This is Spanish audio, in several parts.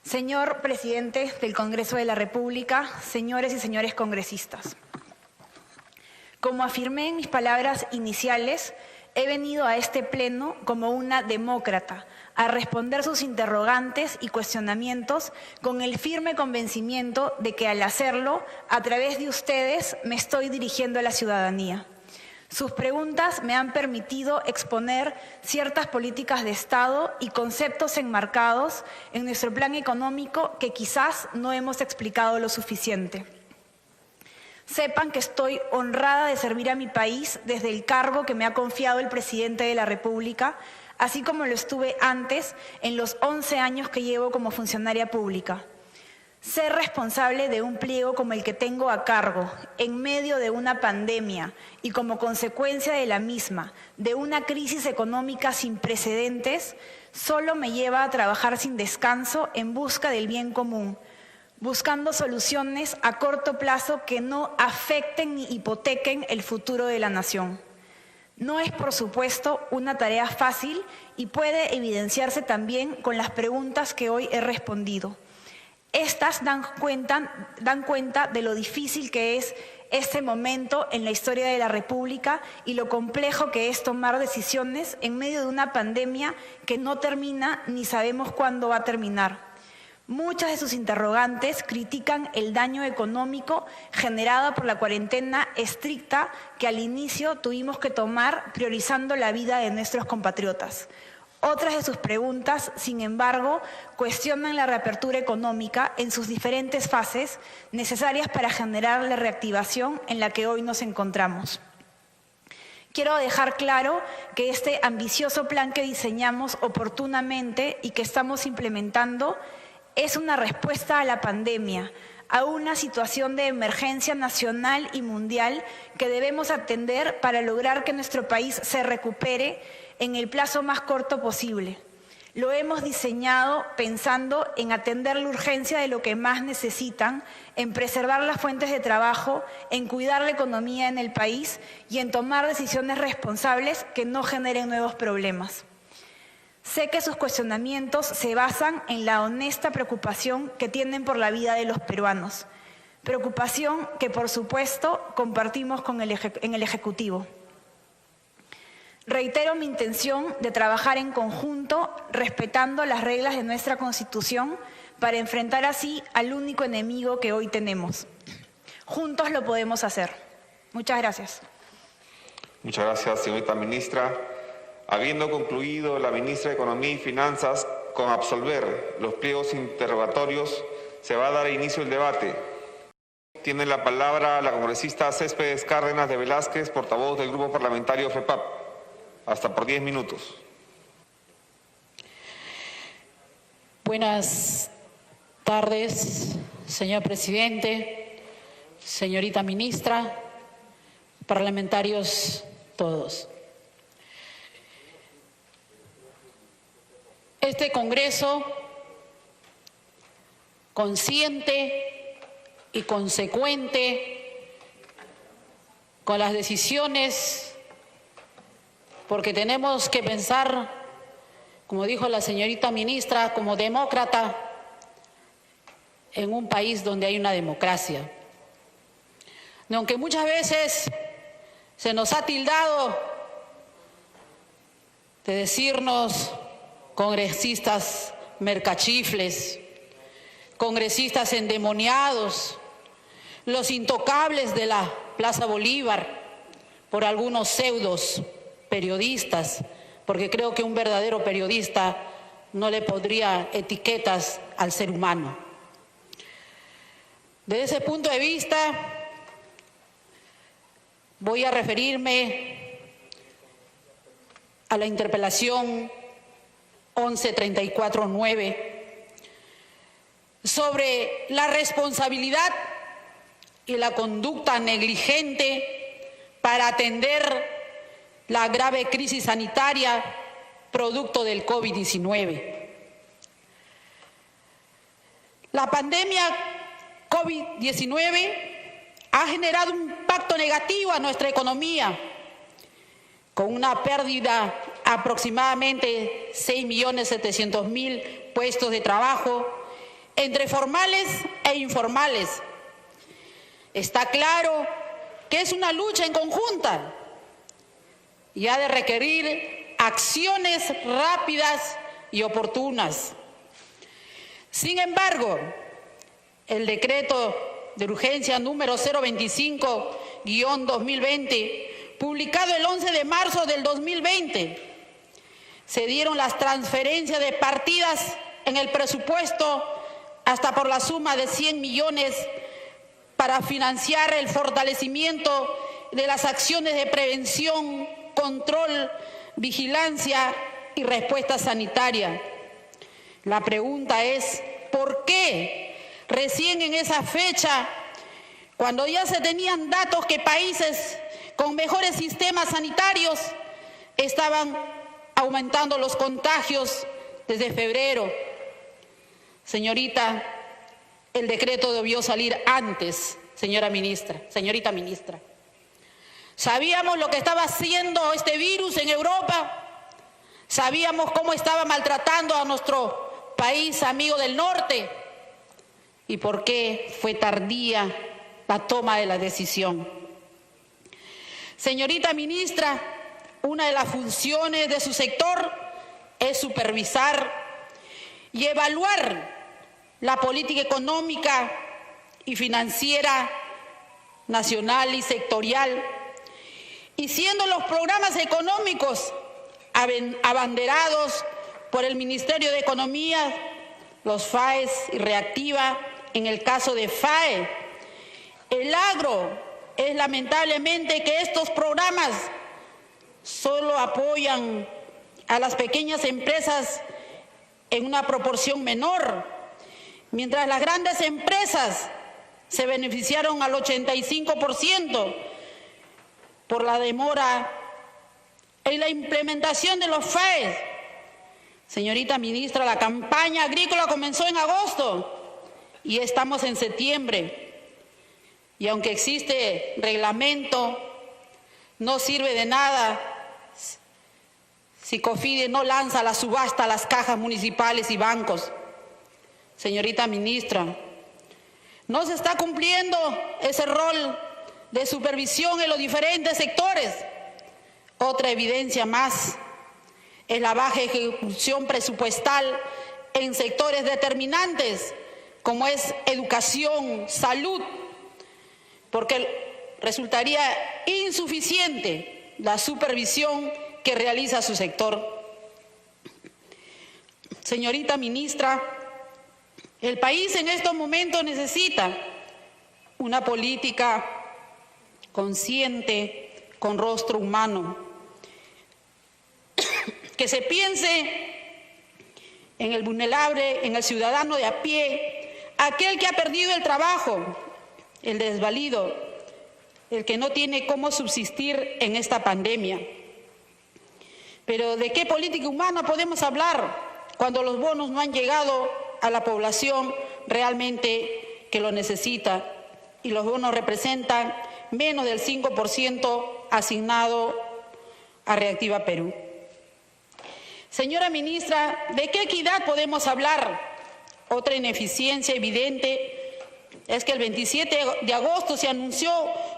Señor presidente del Congreso de la República, señores y señores congresistas. Como afirmé en mis palabras iniciales, he venido a este pleno como una demócrata, a responder sus interrogantes y cuestionamientos con el firme convencimiento de que al hacerlo, a través de ustedes, me estoy dirigiendo a la ciudadanía. Sus preguntas me han permitido exponer ciertas políticas de Estado y conceptos enmarcados en nuestro plan económico que quizás no hemos explicado lo suficiente. Sepan que estoy honrada de servir a mi país desde el cargo que me ha confiado el presidente de la República, así como lo estuve antes en los 11 años que llevo como funcionaria pública. Ser responsable de un pliego como el que tengo a cargo, en medio de una pandemia y como consecuencia de la misma, de una crisis económica sin precedentes, solo me lleva a trabajar sin descanso en busca del bien común, buscando soluciones a corto plazo que no afecten ni hipotequen el futuro de la nación. No es, por supuesto, una tarea fácil y puede evidenciarse también con las preguntas que hoy he respondido. Estas dan cuenta de lo difícil que es este momento en la historia de la República y lo complejo que es tomar decisiones en medio de una pandemia que no termina ni sabemos cuándo va a terminar. Muchas de sus interrogantes critican el daño económico generado por la cuarentena estricta que al inicio tuvimos que tomar priorizando la vida de nuestros compatriotas. Otras de sus preguntas, sin embargo, cuestionan la reapertura económica en sus diferentes fases necesarias para generar la reactivación en la que hoy nos encontramos. Quiero dejar claro que este ambicioso plan que diseñamos oportunamente y que estamos implementando es una respuesta a la pandemia, a una situación de emergencia nacional y mundial que debemos atender para lograr que nuestro país se recupere en el plazo más corto posible. Lo hemos diseñado pensando en atender la urgencia de lo que más necesitan, en preservar las fuentes de trabajo, en cuidar la economía en el país y en tomar decisiones responsables que no generen nuevos problemas. Sé que sus cuestionamientos se basan en la honesta preocupación que tienen por la vida de los peruanos, preocupación que, por supuesto, compartimos en el Ejecutivo. Reitero mi intención de trabajar en conjunto, respetando las reglas de nuestra Constitución, para enfrentar así al único enemigo que hoy tenemos. Juntos lo podemos hacer. Muchas gracias. Muchas gracias, señorita ministra. Habiendo concluido la ministra de Economía y Finanzas con absolver los pliegos interrogatorios, se va a dar inicio al debate. Tiene la palabra la congresista Céspedes Cárdenas de Velázquez, portavoz del Grupo Parlamentario FEPAP. Hasta por 10 minutos. Buenas tardes, señor presidente, señorita ministra, parlamentarios todos. Este Congreso, consciente y consecuente con las decisiones, porque tenemos que pensar, como dijo la señorita ministra, como demócrata, en un país donde hay una democracia. Aunque muchas veces se nos ha tildado de decirnos congresistas mercachifles, congresistas endemoniados, los intocables de la Plaza Bolívar, por algunos pseudos periodistas, porque creo que un verdadero periodista no le pondría etiquetas al ser humano. Desde ese punto de vista, voy a referirme a la interpelación 11-34-9 sobre la responsabilidad y la conducta negligente para atender la grave crisis sanitaria producto del COVID-19. La pandemia COVID-19 ha generado un impacto negativo a nuestra economía, con una pérdida aproximadamente 6.700.000 puestos de trabajo entre formales e informales. Está claro que es una lucha en conjunta y ha de requerir acciones rápidas y oportunas. Sin embargo, el decreto de urgencia número 025-2020, publicado el 11 de marzo del 2020, se dieron las transferencias de partidas en el presupuesto hasta por la suma de 100 millones para financiar el fortalecimiento de las acciones de prevención, control, vigilancia y respuesta sanitaria. La pregunta es, ¿por qué recién en esa fecha, cuando ya se tenían datos que países con mejores sistemas sanitarios estaban aumentando los contagios desde febrero? Señorita, el decreto debió salir antes, señorita ministra. Sabíamos lo que estaba haciendo este virus en Europa, sabíamos cómo estaba maltratando a nuestro país amigo del norte y por qué fue tardía la toma de la decisión. Señorita ministra, una de las funciones de su sector es supervisar y evaluar la política económica y financiera nacional y sectorial, y siendo los programas económicos abanderados por el Ministerio de Economía, los FAES y Reactiva, en el caso de FAE, el agro es lamentablemente que estos programas solo apoyan a las pequeñas empresas en una proporción menor, mientras las grandes empresas se beneficiaron al 85% por la demora en la implementación de los FAES. Señorita ministra, la campaña agrícola comenzó en agosto y estamos en septiembre. Y aunque existe reglamento, no sirve de nada si COFIDE no lanza la subasta a las cajas municipales y bancos. Señorita ministra, no se está cumpliendo ese rol de supervisión en los diferentes sectores. Otra evidencia más es la baja ejecución presupuestal en sectores determinantes como es educación, salud, porque resultaría insuficiente la supervisión que realiza su sector. Señorita ministra, el país en estos momentos necesita una política consciente, con rostro humano, que se piense en el vulnerable, en el ciudadano de a pie, aquel que ha perdido el trabajo, el desvalido, el que no tiene cómo subsistir en esta pandemia. Pero ¿de qué política humana podemos hablar cuando los bonos no han llegado a la población realmente que lo necesita y los bonos representan menos del 5% asignado a Reactiva Perú? Señora ministra, ¿de qué equidad podemos hablar? Otra ineficiencia evidente es que el 27 de agosto se anunció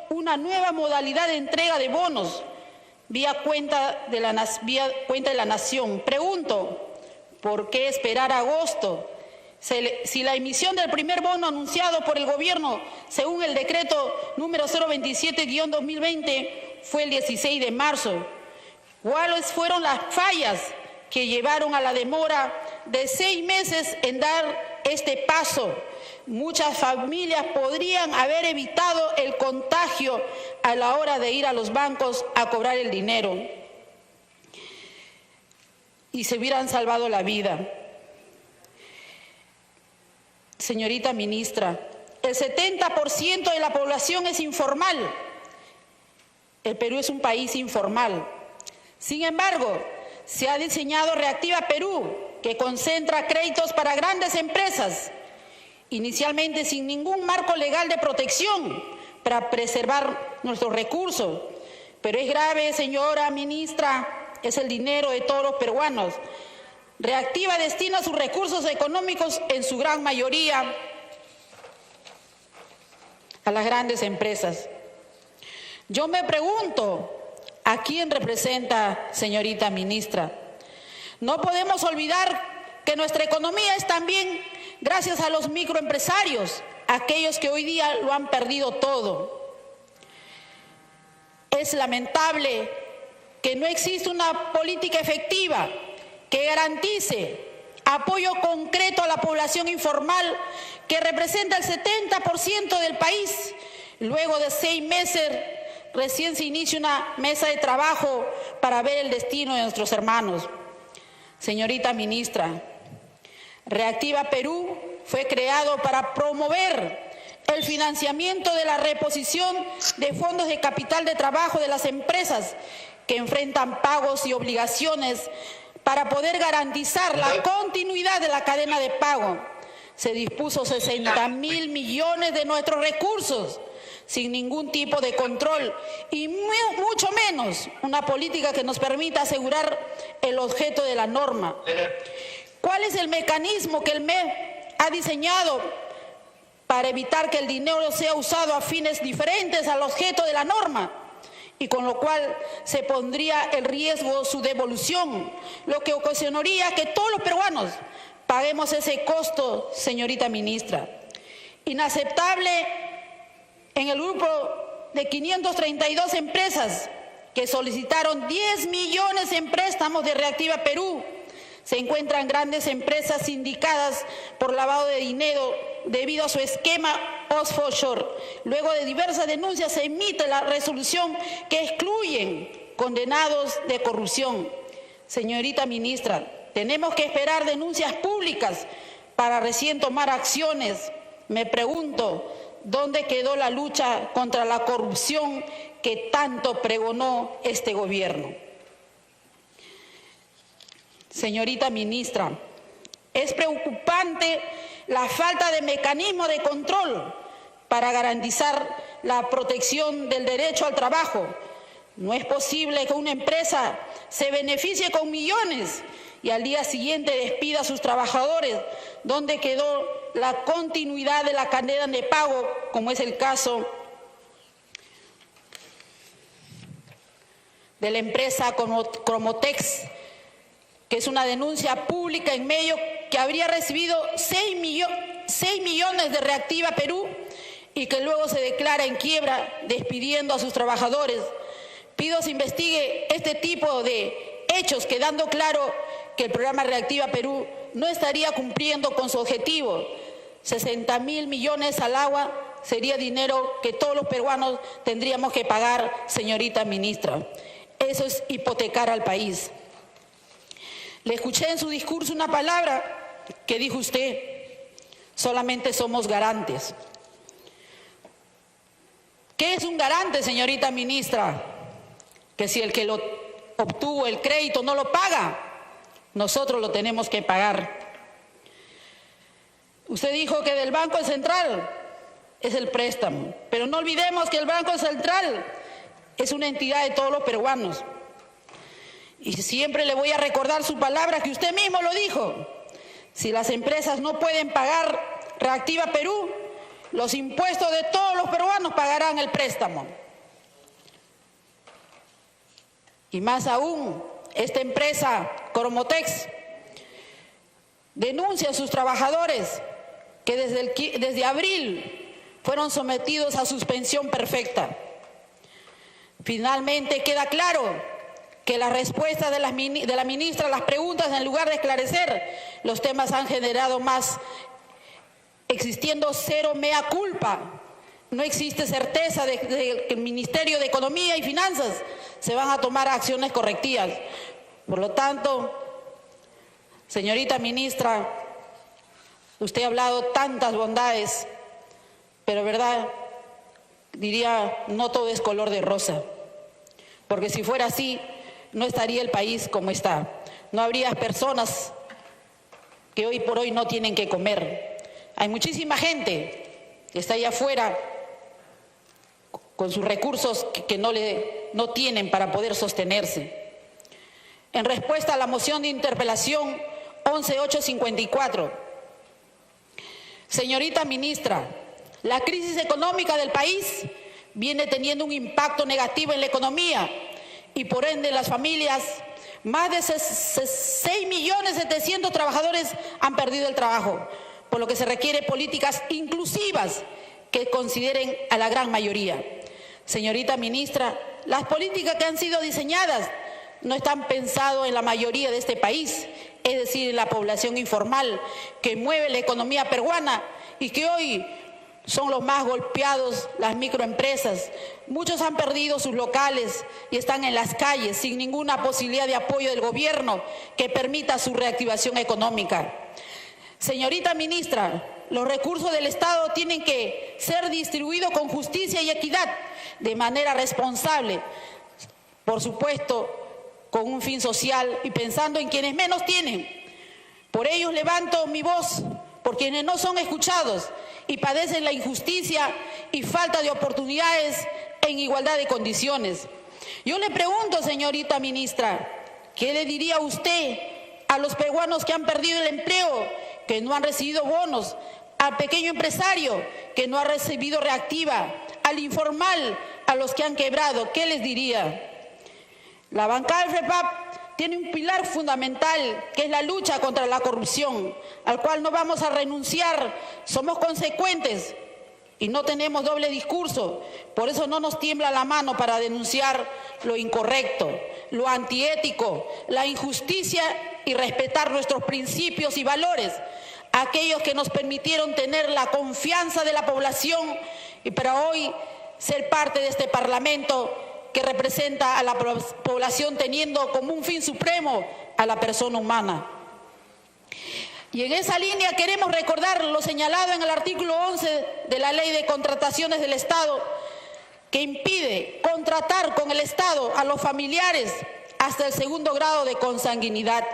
una nueva modalidad de entrega de bonos vía cuenta de la Nación. Pregunto, ¿por qué esperar a agosto? Si la emisión del primer bono anunciado por el gobierno, según el decreto número 027-2020, fue el 16 de marzo. ¿Cuáles fueron las fallas que llevaron a la demora de 6 meses en dar este paso? Muchas familias podrían haber evitado el contagio a la hora de ir a los bancos a cobrar el dinero y se hubieran salvado la vida. Señorita ministra, el 70% de la población es informal. El Perú es un país informal. Sin embargo, se ha diseñado Reactiva Perú, que concentra créditos para grandes empresas, inicialmente sin ningún marco legal de protección para preservar nuestros recursos. Pero es grave, señora ministra, es el dinero de todos los peruanos. Reactiva destina sus recursos económicos en su gran mayoría a las grandes empresas. Yo me pregunto, ¿a quién representa, señorita ministra? No podemos olvidar que nuestra economía es también gracias a los microempresarios, aquellos que hoy día lo han perdido todo. Es lamentable que no exista una política efectiva que garantice apoyo concreto a la población informal, que representa el 70% del país. Luego de 6 meses, recién se inicia una mesa de trabajo para ver el destino de nuestros hermanos. Señorita ministra, Reactiva Perú fue creado para promover el financiamiento de la reposición de fondos de capital de trabajo de las empresas que enfrentan pagos y obligaciones para poder garantizar la continuidad de la cadena de pago. Se dispuso 60.000 millones de nuestros recursos sin ningún tipo de control y mucho menos una política que nos permita asegurar el objeto de la norma. ¿Cuál es el mecanismo que el MEF ha diseñado para evitar que el dinero sea usado a fines diferentes al objeto de la norma? Y con lo cual se pondría en riesgo su devolución, lo que ocasionaría que todos los peruanos paguemos ese costo, señorita ministra. Inaceptable en el grupo de 532 empresas que solicitaron 10 millones en préstamos de Reactiva Perú. Se encuentran grandes empresas sindicadas por lavado de dinero debido a su esquema offshore. Luego de diversas denuncias se emite la resolución que excluyen condenados de corrupción. Señorita ministra, tenemos que esperar denuncias públicas para recién tomar acciones. Me pregunto, ¿dónde quedó la lucha contra la corrupción que tanto pregonó este gobierno? Señorita ministra, es preocupante la falta de mecanismo de control para garantizar la protección del derecho al trabajo. No es posible que una empresa se beneficie con millones y al día siguiente despida a sus trabajadores. ¿Dónde quedó la continuidad de la cadena de pago, como es el caso de la empresa Cromotex, que es una denuncia pública en medio que habría recibido 6 millones de Reactiva Perú y que luego se declara en quiebra despidiendo a sus trabajadores? Pido se investigue este tipo de hechos, quedando claro que el programa Reactiva Perú no estaría cumpliendo con su objetivo. 60.000 millones al agua sería dinero que todos los peruanos tendríamos que pagar, señorita ministra. Eso es hipotecar al país. Le escuché en su discurso una palabra que dijo usted: solamente somos garantes. ¿Qué es un garante, señorita ministra? Que si el que lo obtuvo el crédito no lo paga, nosotros lo tenemos que pagar. Usted dijo que del Banco Central es el préstamo, pero no olvidemos que el Banco Central es una entidad de todos los peruanos. Y siempre le voy a recordar su palabra, que usted mismo lo dijo: si las empresas no pueden pagar Reactiva Perú, los impuestos de todos los peruanos pagarán el préstamo. Y más aún, esta empresa Cromotex denuncia a sus trabajadores que desde abril fueron sometidos a suspensión perfecta. Finalmente queda claro que la respuesta de la ministra a las preguntas, en lugar de esclarecer los temas, han generado más, existiendo cero mea culpa. No existe certeza de que el Ministerio de Economía y Finanzas se van a tomar acciones correctivas. Por lo tanto, señorita ministra, usted ha hablado tantas bondades, pero verdad, diría, no todo es color de rosa. Porque si fuera así, no estaría el país como está. No habría personas que hoy por hoy no tienen que comer. Hay muchísima gente que está allá afuera con sus recursos que no tienen para poder sostenerse. En respuesta a la moción de interpelación, 11854. Señorita ministra, la crisis económica del país viene teniendo un impacto negativo en la economía y por ende las familias. Más de 6.700.000 trabajadores han perdido el trabajo, por lo que se requiere políticas inclusivas que consideren a la gran mayoría. Señorita ministra, las políticas que han sido diseñadas no están pensadas en la mayoría de este país, es decir, en la población informal que mueve la economía peruana y que hoy son los más golpeados, las microempresas. Muchos han perdido sus locales y están en las calles sin ninguna posibilidad de apoyo del gobierno que permita su reactivación económica. Señorita ministra, los recursos del Estado tienen que ser distribuidos con justicia y equidad, de manera responsable, por supuesto, con un fin social y pensando en quienes menos tienen. Por ello levanto mi voz por quienes no son escuchados y padecen la injusticia y falta de oportunidades en igualdad de condiciones. Yo le pregunto, señorita ministra, ¿qué le diría usted a los peruanos que han perdido el empleo, que no han recibido bonos, al pequeño empresario que no ha recibido reactiva, al informal, a los que han quebrado? ¿Qué les diría? La bancada del FREPAP tiene un pilar fundamental, que es la lucha contra la corrupción, al cual no vamos a renunciar. Somos consecuentes y no tenemos doble discurso. Por eso no nos tiembla la mano para denunciar lo incorrecto, lo antiético, la injusticia y respetar nuestros principios y valores, aquellos que nos permitieron tener la confianza de la población y para hoy ser parte de este Parlamento que representa a la población teniendo como un fin supremo a la persona humana. Y en esa línea queremos recordar lo señalado en el artículo 11 de la Ley de Contrataciones del Estado, que impide contratar con el Estado a los familiares hasta el segundo grado de consanguinidad,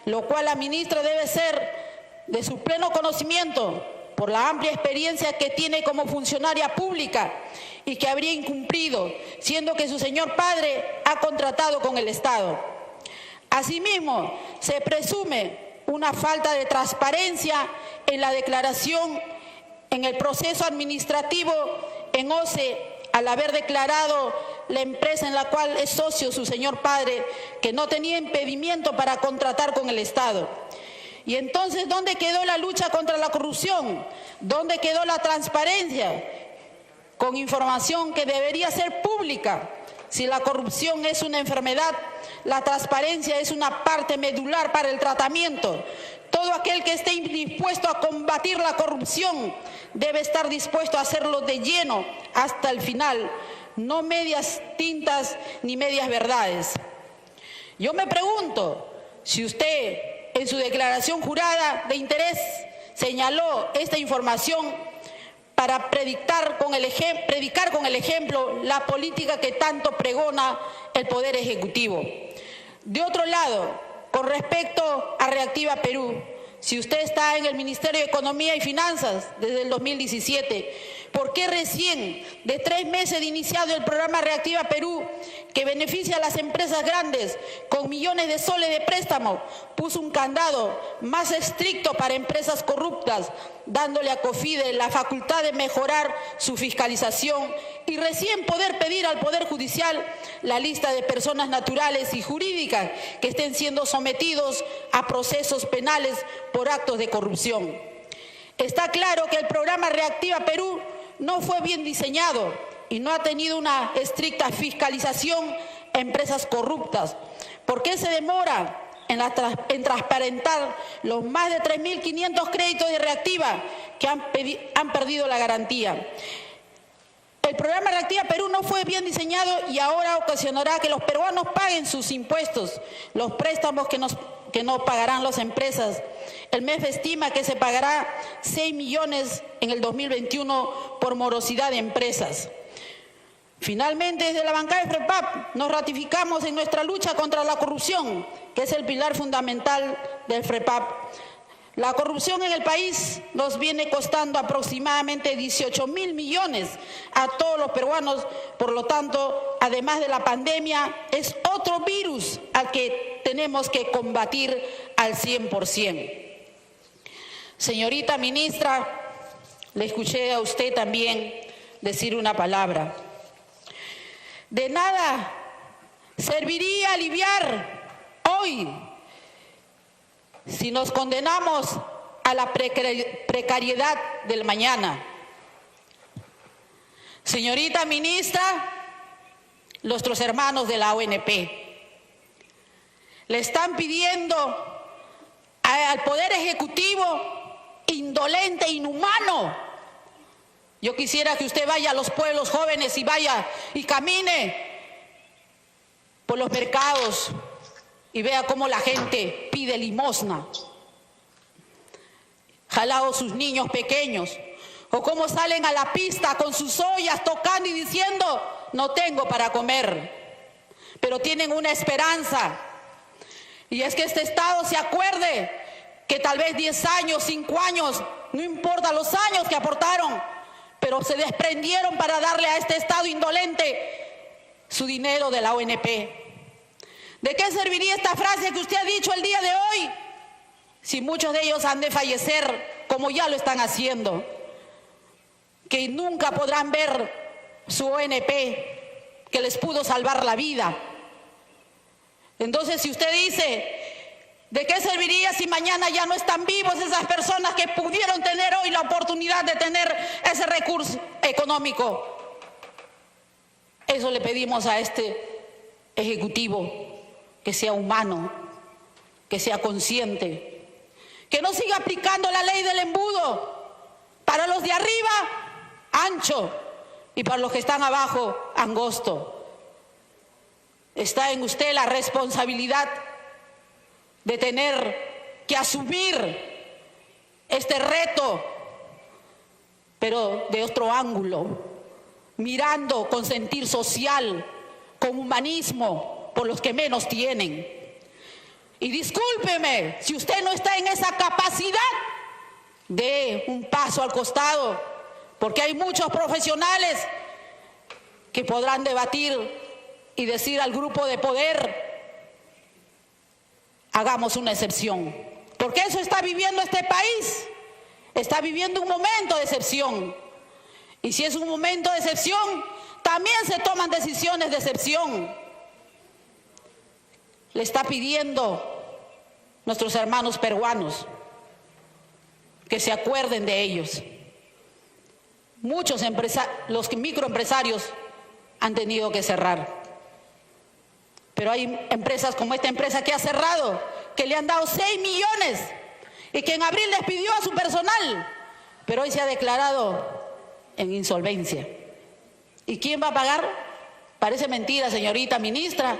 lo cual la ministra debe ser de su pleno conocimiento por la amplia experiencia que tiene como funcionaria pública y que habría incumplido, siendo que su señor padre ha contratado con el Estado. Asimismo, se presume una falta de transparencia en la declaración en el proceso administrativo en OCE, al haber declarado la empresa en la cual es socio su señor padre, que no tenía impedimento para contratar con el Estado. Y entonces, ¿dónde quedó la lucha contra la corrupción? ¿Dónde quedó la transparencia? Con información que debería ser pública. Si la corrupción es una enfermedad, la transparencia es una parte medular para el tratamiento. Todo aquel que esté dispuesto a combatir la corrupción debe estar dispuesto a hacerlo de lleno hasta el final, no medias tintas ni medias verdades. Yo me pregunto, si usted en su declaración jurada de interés señaló esta información para predicar con el ejemplo la política que tanto pregona el Poder Ejecutivo. De otro lado, con respecto a Reactiva Perú, si usted está en el Ministerio de Economía y Finanzas desde el 2017, ¿por qué recién de 3 meses de iniciado el programa Reactiva Perú, que beneficia a las empresas grandes con millones de soles de préstamo, puso un candado más estricto para empresas corruptas, dándole a COFIDE la facultad de mejorar su fiscalización y recién poder pedir al Poder Judicial la lista de personas naturales y jurídicas que estén siendo sometidos a procesos penales por actos de corrupción? Está claro que el programa Reactiva Perú no fue bien diseñado y no ha tenido una estricta fiscalización a empresas corruptas. ¿Por qué se demora en transparentar los más de 3.500 créditos de Reactiva que han perdido la garantía? El programa Reactiva Perú no fue bien diseñado y ahora ocasionará que los peruanos paguen sus impuestos, los préstamos que no pagarán las empresas. El MEF estima que se pagará 6 millones en el 2021 por morosidad de empresas. Finalmente, desde la bancada de FREPAP nos ratificamos en nuestra lucha contra la corrupción, que es el pilar fundamental del FREPAP. La corrupción en el país nos viene costando aproximadamente 18.000 millones a todos los peruanos. Por lo tanto, además de la pandemia, es otro virus al que tenemos que combatir al 100%. Señorita ministra, le escuché a usted también decir una palabra. De nada serviría aliviar hoy si nos condenamos a la precariedad del mañana. Señorita ministra, nuestros hermanos de la ONP le están pidiendo al Poder Ejecutivo indolente, inhumano. Yo quisiera que usted vaya a los pueblos jóvenes y vaya y camine por los mercados y vea cómo la gente pide limosna, jalado sus niños pequeños, o cómo salen a la pista con sus ollas tocando y diciendo: no tengo para comer, pero tienen una esperanza, y es que este Estado se acuerde que tal vez 10 años, 5 años, no importa los años que aportaron, pero se desprendieron para darle a este Estado indolente su dinero de la ONP. ¿De qué serviría esta frase que usted ha dicho el día de hoy si muchos de ellos han de fallecer, como ya lo están haciendo? Que nunca podrán ver su ONP que les pudo salvar la vida. Entonces, si usted dice, ¿de qué serviría si mañana ya no están vivos esas personas que pudieron tener hoy la oportunidad de tener ese recurso económico? Eso le pedimos a este Ejecutivo, que sea humano, que sea consciente, que no siga aplicando la ley del embudo para los de arriba, ancho, y para los que están abajo, angosto. Está en usted la responsabilidad de tener que asumir este reto, pero de otro ángulo, mirando con sentir social, con humanismo, por los que menos tienen. Y discúlpeme si usted no está en esa capacidad de un paso al costado, porque hay muchos profesionales que podrán debatir y decir al grupo de poder: hagamos una excepción, porque eso está viviendo este país, está viviendo un momento de excepción, y si es un momento de excepción, también se toman decisiones de excepción. Le está pidiendo nuestros hermanos peruanos que se acuerden de ellos. Muchos los microempresarios han tenido que cerrar, pero hay empresas como esta empresa que ha cerrado, que le han dado 6 millones y que en abril despidió a su personal, pero hoy se ha declarado en insolvencia. ¿Y quién va a pagar? Parece mentira, señorita ministra,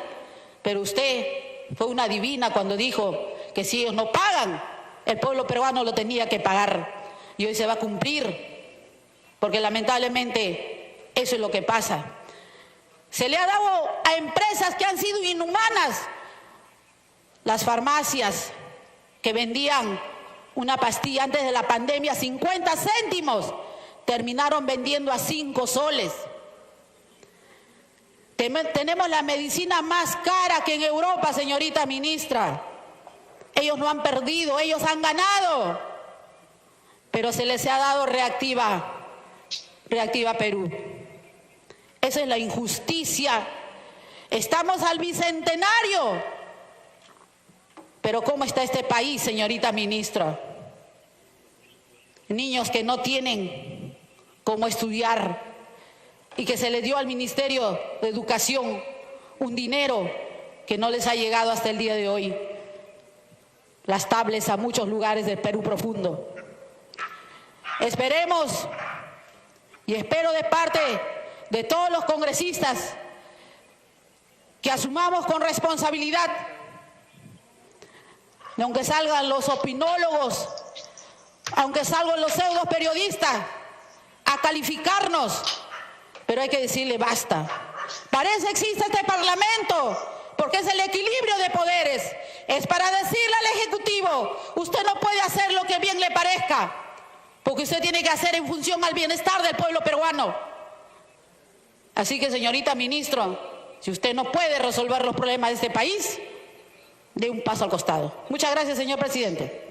pero usted fue una divina cuando dijo que si ellos no pagan, el pueblo peruano lo tenía que pagar. Y hoy se va a cumplir, porque lamentablemente eso es lo que pasa. Se le ha dado a empresas que han sido inhumanas. Las farmacias que vendían una pastilla antes de la pandemia 50 céntimos, terminaron vendiendo a 5 soles. Tenemos la medicina más cara que en Europa, señorita ministra. Ellos no han perdido, ellos han ganado, pero se les ha dado Reactiva Perú. Esa es la injusticia. Estamos al bicentenario, pero ¿cómo está este país, señorita ministra? Niños que no tienen cómo estudiar, y que se le dio al Ministerio de Educación un dinero que no les ha llegado hasta el día de hoy. Las tablets a muchos lugares del Perú profundo. Esperemos, y espero de parte de todos los congresistas, que asumamos con responsabilidad, aunque salgan los opinólogos, aunque salgan los pseudo periodistas a calificarnos, pero hay que decirle basta. Para eso existe este Parlamento, porque es el equilibrio de poderes. es para decirle al Ejecutivo, usted no puede hacer lo que bien le parezca, porque usted tiene que hacer en función al bienestar del pueblo peruano. Así que, señorita ministro, si usted no puede resolver los problemas de este país, dé un paso al costado. Muchas gracias, señor presidente.